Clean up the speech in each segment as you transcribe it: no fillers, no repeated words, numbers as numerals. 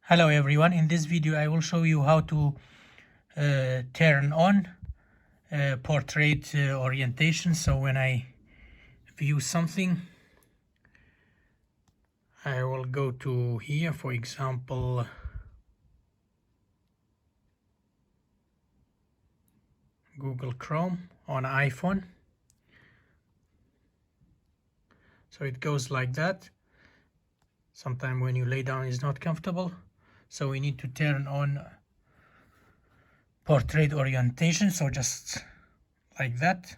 Hello everyone, in this video I will show you how to turn on portrait orientation. So when I view something, I will go to here, for example, Google Chrome on iPhone. So it goes like that. Sometimes when you lay down it's not comfortable. So we need to turn on portrait orientation. So just like that.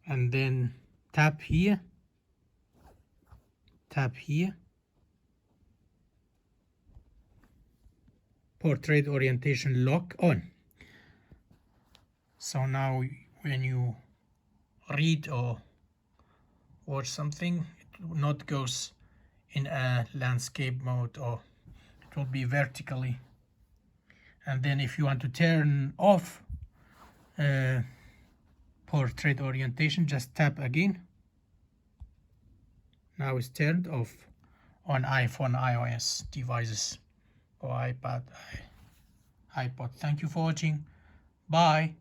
And then tap here. Tap here. Portrait orientation lock on. So now when you read or watch something, it will not goes in a landscape mode, or it will be vertically. And then if you want to turn off portrait orientation, just tap again. Now it's turned off on iPhone, iOS devices, or iPad, iPod. Thank you for watching. Bye.